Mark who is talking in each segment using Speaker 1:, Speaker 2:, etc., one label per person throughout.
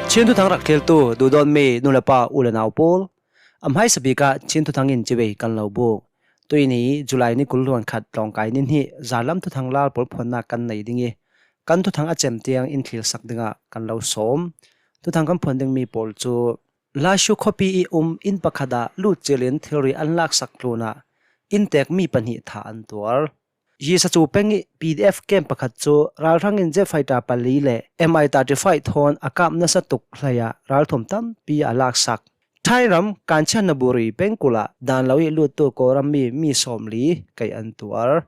Speaker 1: Chin tu thang rakhel tu du don me nulapa ulanau pol amhai sabika chin tu thangin chibe kan lobo toini July ni kulron khat tlongkai nin hi zalam tu thang lal pol phonna kan nei dingi kan tu thang a chem tiang in thil sak dinga kan lo som tu thang kam phon ding mi pol chu la shu khopi I in pakhada lu chelin theory unlock sakluna in tek mi pani tha an tuar yi sa chu pengi PDF kem pakhat chu ral thangin je faita pali le MI35 thon akam na sa tuk hlaya ral thom tam pi alak sak thairam kanchan buri pengkula dan lawi lu tu koram mi somli kai an tuar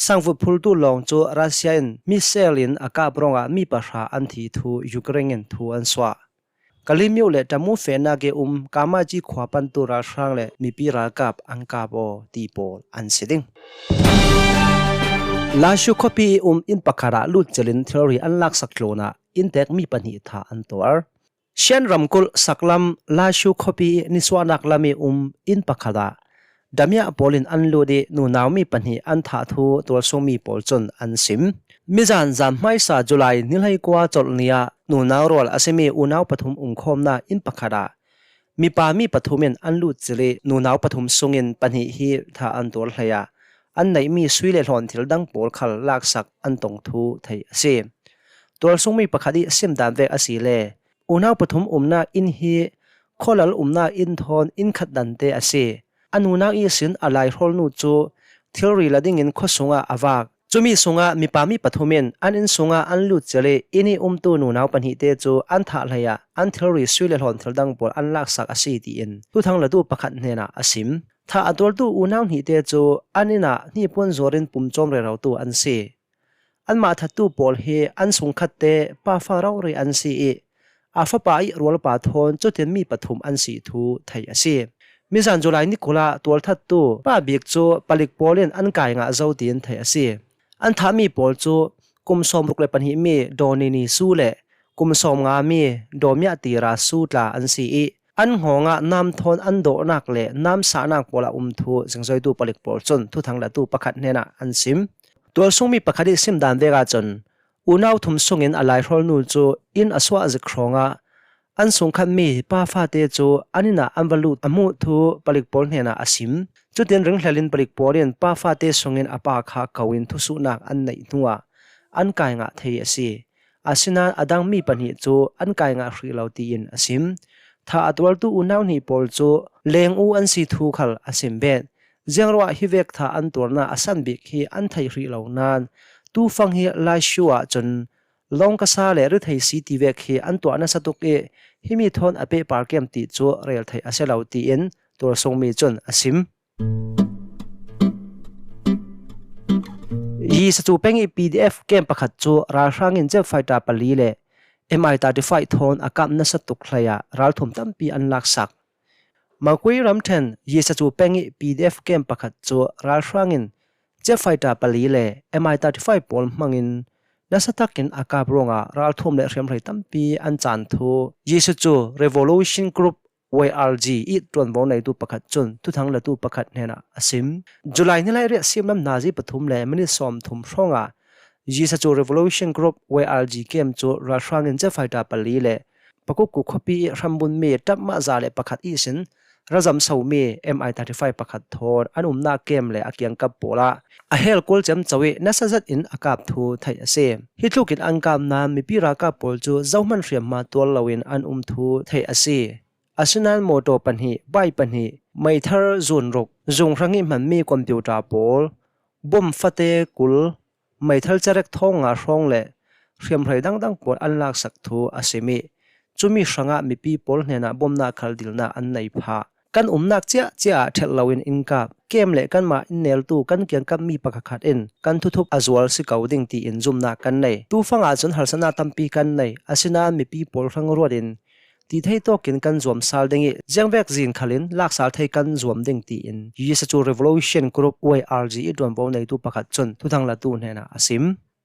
Speaker 1: sangfu phul tu long chu Russian miselin aka bronga mi pasha an thi thu Ukrainian thu an swa kalimiu le tamu fena ge kama ji khwapan tu ra sang le mi pi ra kap angka bo ti pol an siding la shu copy in pakhara lut chelin theory unlock saklona in tek mi pani tha an tor shen ramkul saklam la shu copy ni swanak lami in pakhada damya polin anlode nu nawmi pani an tha thu tol somi polchon an sim mizan zam mai sa July nilhai kwa cholnia nu nawrol asemi unaw pathum khomna in pakhada mi pa mi pathumen anlut chele nu naw pathum sungin pani hi tha an tol hlaya an nei mi suile hlon thil dang pol khal lak sak an tong thu thei ase tol sungmi pakhadi sim dan ve asile unaw pathum na in hi kholal na in thon in khat dan te ase anuna I sin alai hol nu chu theory lading in khosunga awak chumi sunga mi pa mi pathumen an in sunga an lu chele ini tu nu naw pani te chu an tha hlaya an theory suile hlon thil dang pol an lak sak ase ti in tu thang la tu pakhat hena asim tha atol tu unaw ni te chu anina ni pon zorin pumchom re raw tu an se an ma tha tu pol he an sung khat te pa fa raw re an si e afa pa I rol pa thon choten mi pathum an si thu thai ase mizan July ni kula tol that tu pa bik chu palik polen an kai nga zo tin thai ase an tha mi pol chu kum som ruk le pan hi mi doni ni su le kum som nga mi domya tira su tla an si e an honga nam thon an do nak le nam sa nak pola thu jingzoi tu palik pol chon thu thangla tu pakhat nena an sim tol sumi pakhadi sim dan vega chon unaw thum sungin alai rol nu chu in aswa az khronga an sung khan mi pa fa te chu anina anvalu amu thu palik pol nena asim chuten ring hlalin palik polen pa fa te sungin apa kha kawin thu su nak an nei nuwa an kai nga thei ase asina adang mi pani chu an kai nga hri lauti in asim tha atwal tu unaw ni pol chu leng an si thu khal asim bet jengrwa hi vek tha an torna asan bik hi an thai hri lo nan tu fang hi la shua chon long ka sa le ru thei si ti vek hi an to na satuk e himi thon ape parkem ti chu rel thai ase lauti in tor song mi chon asim yi sa chu pengi PDF kem pakhat chu ra rangin je faita pali le MI35 thon akam na satuk hlaya ral thum tampi an lak sak makui ramthen yi sa chu pengi PDF kem pakhat chu ral rangin je faita pali le MI35 pol mangin nasatakin akabronga ral thum le rem rei tampi an chan thu yi sa chu Revolution Group YRG it tron bon nei tu pakhat chun tu thang la tu pakhat hena asim July ni lai re simlam nazi pathum le mani som thum hronga yi sa chu Revolution Group YRG kem chu ra rangin je faita pali le pakuk ku khopi rambun me tapma za le pakhat I sin razam saumi MI35 pakhat thor na kem le akyang kap pola a hel kol chem chawi nasazat in akap thu thai ase hitlukin angkam na mi pira ka pol chu zawman riam ma tol lawin thu thai ase asinal moto panhi bai panhi maithar zun rok zung rangi man mi computer pol bom fate kul maithal charek thonga rong le riam rei dang pol lak sak thu asemi chumi sanga mi pi pol hena bomna khaldilna an nei pha kan nak chia thelawin inka kem le kan ma nel tu kan kyang kap mi pakhat in kan thuthuk azwal si kauding ti in zumna kan nei tu fanga chon halsana tampi kan nei asina mi pi pol rang rodin ti thei to kin kan zom sal dengi jangvek zin khalin lak sal thei kan zom ding ti in yisa chu Revolution Group YRG idon bo nei tu pakhat chon thu thangla tu hena asim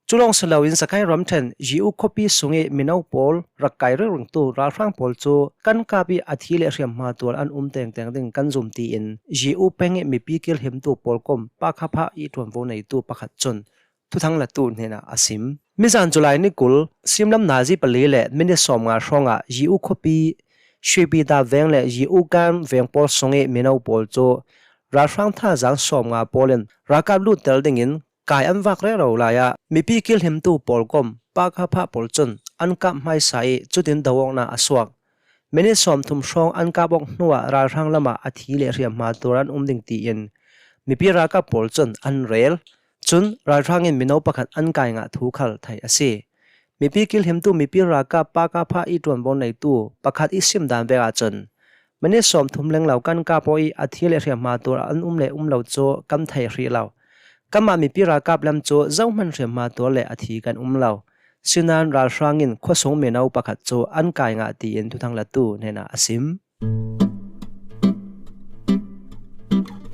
Speaker 1: chulong salawin sakai ramthen jiu copy sunge minau pol rakai rung tu ralrang pol chu kan kapi athile riam ma tol an teng ding kan zum ti in jiu penge mi pikil him tu pol kom pa khapha I ton vo nei tu pakhat chon ทุทังละตูเนนะอาซิมมิจันจุไลนิกุลซิมลำนาจีปลีเลมินิสอมงาช่องยีอุคปีช่วยปีตาเวงเลยีอุกันเวงปอลสงเอมินาปอลโจราฟังท่าจังสอมงาปอลนรักกับลูเตลดิงินกายอันวักเรเราลายะมีปีกิลหิมตูปอลกอมปากฮาพาปอลจนอันกับไม่ใส่จุดินดาวงนาอสวกมินิสอมทุมช่องอันกับบกนัวราฟังละมาอาทิเลเรียมมาตัวรันดิงตีเอ็นมีปีรักกับปอลจนอันเรลจนราฟังเงินมินาปขัดอันกายงาทุขัลไทยอาศัยมีปีกิลหิมตูมีปีรักกับปากฮาพาอีตวนบนในตู้ปขัดอิสิมดานเบอาจนมินิสอมทุมเล็งเหล่ากันกับปอยอาทิเลเรียมมาตัวอันเลเหล่าโจกันไทยเรียเหล่าก็มามีปีรักกับลำโจเจ้ามันเรียมมาตัวเลอธิกันเหล่าสินันราชางินข้อสงเมนาอุปขัดโจอันกายงาตีเอ็นทุทังละตูเนนะอาซิม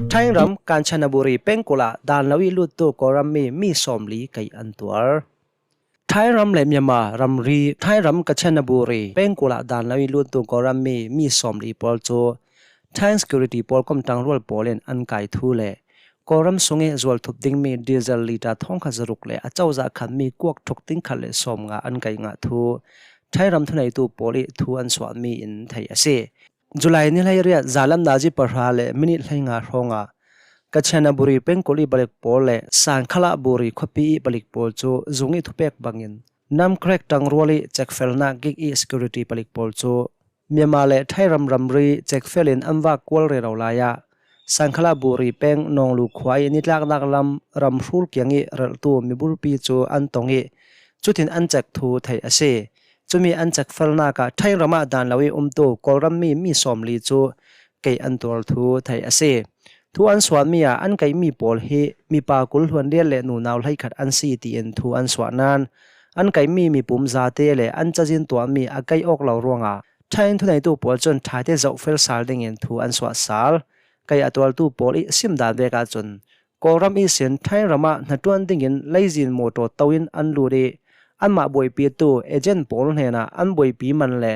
Speaker 1: ไทยรำการชนบุรีเป็นกุลาดานลวิลุตุกรำมีสอมลีไกอันตัวไทยรำเลมีมารำรีไทยรำกับชนบุรีเป็นกุลาดานลวิลุตุกรำมีสอมลีปอลโจไทย security ปอลคอมตังรัวปอลเลนอันกายทูเลกอรัมสงเอจวลทุบดิ้งมีดีเซลลีตาท่องขจรุกเลอาเจ้าจะขันมีกวกทุกติ้งขันเลสมงาอันไกงาทูไทยรำทุนในตัวปอลิทูอันสวามีอินไทยเสจุลัยนี่เลยเรียจาลัมนาจิปะราเลมินิเลยงาร้องากัจฉนาบุรีเป็นกุลีบลิกปอลเลสังขละบุรีขบีบลิกปอลโจจุงอิทุเปกบังอินนำเครกตังรัวลีเจ็กเฟลนักกิกอี security บลิกปอลโจเมียมาเลไทยรำรีเจ็กเฟลินอันว่ากวลเรเราลายะสังขละบุรีเป็นนองลูกควายนิดลักนักลำรำฟูลเกียงอีเรลตัวมีบุรปีโจอันตงอีจุดที่อันจักทูไทยอาเซจุมีอันจักเฟลนักไทยรำมาดานลาวิโตกอลรัมมีสอมลีโจเกยอันตัวทูไทยอาเซทูอันสวานมีอันไกมีปอลเฮมีปากุลหวนเดียเลนูนาวไลขัดอันซีตีเอ็นทูอันสวานันอันไกมีปุ่มซาเตเลอันจะจินตัวมีอาไกออกเหล่ารวงอาไทยทุนในตัวปอลจนท้ายเตจะเฟลซาลดิงเอ็นทูอันสวาซาลไกอัตวัลตูปอลิซิมดานเวกาจนกอรัมอีเซนไทยรามาหนัดวันดิ่งไลจินโมโตตวินอันลูเรอันมาบวยปีตูเอเจนปอลเฮนะอันบวยปีมันเล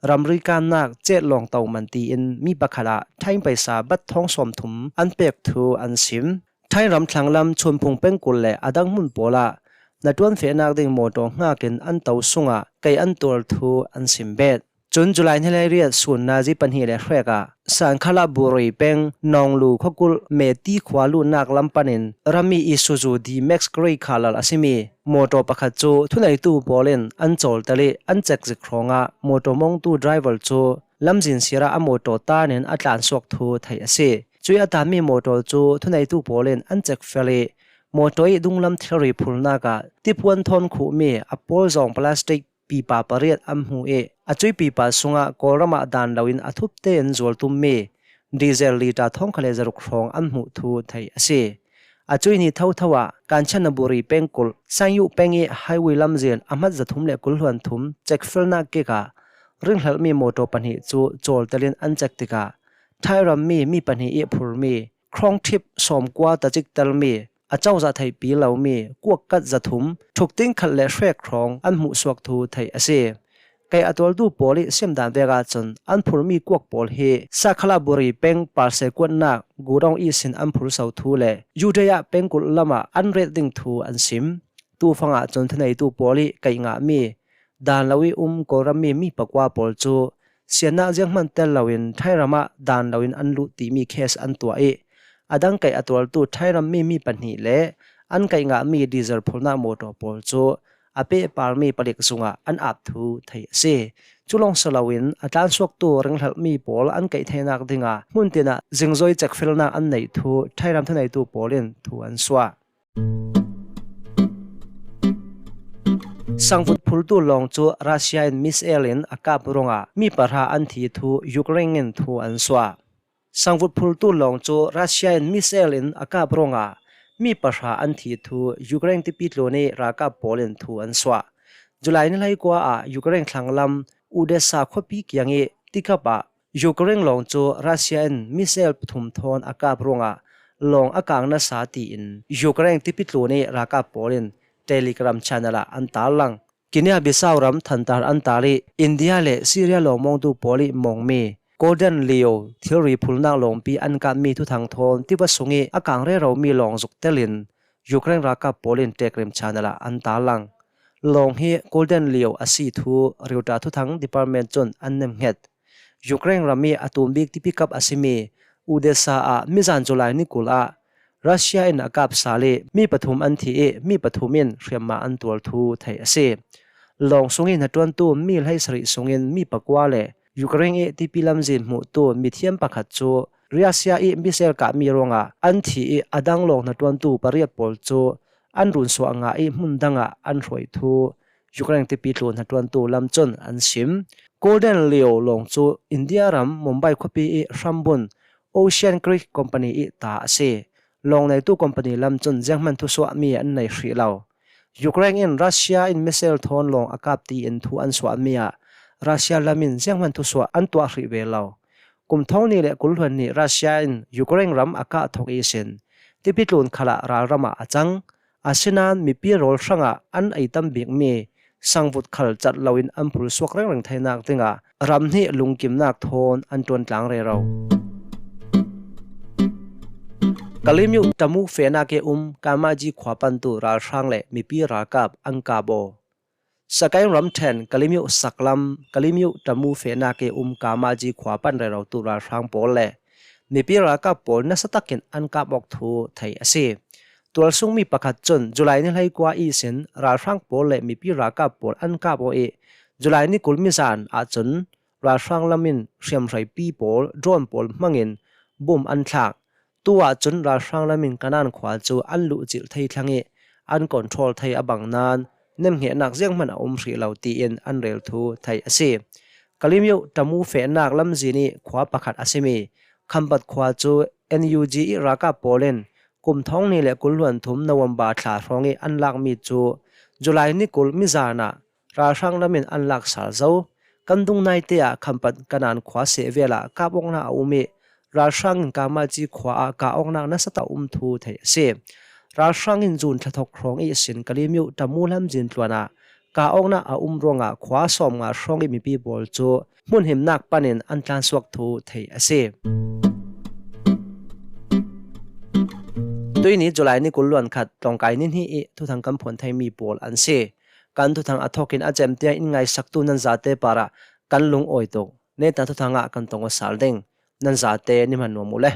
Speaker 1: รัมริการนักเจ็ดลองเตามันตีอินมีปะขะไทยไปสาบัดท้องสมถุมอันเปกทูอันซิมไทยรำทางลำชนพงเป็นกุลเลอดังมุนปอละหนัดวันเฟนักดิ่งโมโตงากินอันเตาสุงะไกอันตัวทูอันซิมเบดจนจุลัยนี่เลยเรียกส่วนนาจิปัญหาเลเรกาสังขละบุรีเป็นนองลูขกุลเมตีขวาลูนักลำปันินรามีอิซูซูดีแม็กซ์เกรย์คาลาสิมีโมโตปะขัดโจทุนในตู้บอลเลนอันโจลตะเลอันเจ็กจิครองะโมโตมงตู้ไดรเวอร์โจลำจินเสียระอโมโตตาเนนอัตลานสวกทูไทยเสจุยอัตามีโมโตโจทุนในตู้บอลเลนอันเจ็กเฟลโมโตอีดุงลำเทรีพูลนากาที่พวนทนขู่มีอโปลซองพลาสติกปีปาปริยอัมหูเออจุยปีปาสุงะกอรมาดานลาวินอทุบเตนจวลตุมเมดีเซลลีตาท่องคาเลจรุกรองอัมหูทูไทยเสอจุยนี่เท่าทว่าการชนบุรีเป็นกุลสังยุเป็นเอไฮเวย์ลำเจียนอามัดจะทุ่มเล็กกุลหวนทุ่มเจ็กฟิลนักเกกาเรื่องเหลมีโมโตปัญหาจูโจลตะเลนอันเจ็กติกาไทยรัมมีปัญหาเอพูลมีครองทิพสมกว่าตะจิกตะลมีอาเจ้าจะไทยปีเหล่ามีกวกกัดจะทุ่มถูกติ้งขัดและเรียกครองอันหมุสวกทูไทยเสไกอัตวัลดูปอลิเสียมดานเวกาจนอันพูมีกวกปอลเฮสักขลาบุรีเป็นปาร์เซกวนนักกูรองอีสินอันพูสาวทูเลยูเดียเป็นกุลละมาอันเรดดิ้งทูอันซิมตูฟังอาจนทนายตูปอลิไกงามีดานลาวิกอรามีปกว่าปอลจูเสียนาเจียงมันเตลลาวินไทยรามาดานลาวินอันลุตีมีเคสอันตัวเออดังไกอัตวัลตูไทยรามีปัญหาเลอันไกงามีดีเซลพูนาโมโตปอลจูอาเปปาร์มีปลิกสุงะอันอับทูไทยเสจุลองสลาวินอาจารย์สวกตัวเริงหลมีปอลอันไกเทนักดิงามุนตินะจิงจอยจากฟิลนาอันไหนทูไทยรำทนายตูปอลินทูอันสวาสังฟุตพูลตูลองจูรัสเซียนมิสเอลินอากาบรงะมีปะราอันทีทูยูเครนทูอันสวาสังฟุตพูลตูลองจูรัสเซียนมิสเอลินอากาบรงะมีปะราอันทีทูยูเครนที่ปิดโลเนรากาปอลินทูอันสวาจุลัยนี่เลยกว่ายูเครนทางลำอุเดสาขบีกยังเอติกบะยูเครนลองจูรัสเซียนมิสเอลปฐุมทอนอากาบรงะลองอากางนาสาตีอินยูเครนที่ปิดโลเนรากาปอลินเทเลกราฟชาแนลอันตาลังกินยาบิสาวรัมทันตาอันตาลีอินเดียเลซีเรียลองมองดูปอลิมองเมโกลเด้นลีโอทีรีพูลนักลงปีอันการมีทุทางทอนที่ว่าสงเออากางเรเรามีลองจุกเตลิน ยูเครนรักกับโปลินเตกริมชานาลาอันตาลังลงฮีโกลเด้นเลียวอาศัยทูริวตาทุทั้งดีพาร์ตเมนต์จนอันเนมเฮดยูเครนรามีอัตุมบิกที่พิกับอาศิมีอุเดซ่ามิจันจุลายนิกุลารัสเซียอินอากับซาเลมีปฐุมอันทีมีปฐุมินเรียมมาอันตัวทูไทยอาเซลองสุงินหัดวันตูมีให้สริสุงินมีปกว่าเลยูเครนที่พิลัมจินมุตูมีเทียมปะขัดจูรัสเซียมิเซลกะมีรงาอันทีอดังลงหัดวันตูปริยัดปอลจูอันรุนสวงามุนดังอันรวยทูยูเครนที่พิลุนหัดวันตูลำจนอันชิมโกลเด้นเลียวลงจูอินเดียรัมมุมไบคบีรัมบุนโอเชียนครีกคอมพานีตาเซลงในตู้คอมพานีลำจนยังมันทุสวามีอันในฟรีเลายูเครนอินรัสเซียอินมิเซลทอนลงอากาศตีอินทูอันสวามีรัสเซียลามินยังมันทุสวาอันตัวฟรีเวลากุมท้องนี้และกุลหันนี้รัสเซียอินยูเครนรัมอากาศทอกเอเซนที่พิลุนขละรารามาอาจังอาเซนานมีปีโรลสังอันไอตัมบิกมีสังวุฒขลจัดลาวินอัมพุลสวกแรงไทยนักติงารำนี้ลุงกิมนักทอนอันจวนกลางเรเรากลิมิวตมูเฟนาเกกามาจีขวาปันตุราช่างเล่มีปีรากับอังกาโบสกายรัมเทนกลิมิวสักลัมกลิมิวตมูเฟนาเกกามาจีขวาปันเรเราตุราช่างโปเล่มีปีรากับโปนัสตักินอันกาบอกทูไทยอาเซตัวซุงมีประคัดจนจุลัยนี้ให้กว่าอีสินราช่างโปเล่มีปีรากับโปอันกาโบจุลัยนี้กุลมิซานอาจนราช่างลามินเชียมไรปีโปโดรนโปมังอินบุมอันทักตัวจนราช่างละมินกันนันขวาจูอันลุจิลไทยทั้งอันคอนโทรลไทยอบังนานเนมเหนักเสียงมันสีเหล่าตีอินอันเร็วทูไทยอาเซกลิมิวตมูเฟนักลำจีนีขวาประคัดอาเซมีคำบัดขวาจู NUG รักโปเลนกุมท้องนี้และกุลวันทุมนวมบาทลาฟองอันลักมีจูจุลัยนี้กุลมิจานะราช่างละมินอันลักสาเจ้ากันดุงในเตียคำบัดกันนันขวาเสเวลากาบงนาอุเมราช่างกามาจีขวากาออกนักนัสตาทูไทยเซราช่างอินจูนททกครองสินกลิมิวตมูลำจินตัวนากาออกนักรงขวาสอมงาช่องมีปีบอลจูมุนหิมนักปันินอันตันสวกทูไทยเซตัวนี้จุลัยนี้กุลล้วนขัดตรงกายนินฮีทุทางกำพลไทยมีบอลอันเซกันทุทางอัทกินอาเจมเตียอินไงสักตูนันซาเตปาระกันลุงโอยตกเนตันทุทางกันตรงวัสาลเด้งนั่นซาเตนี่มันนัวมูเล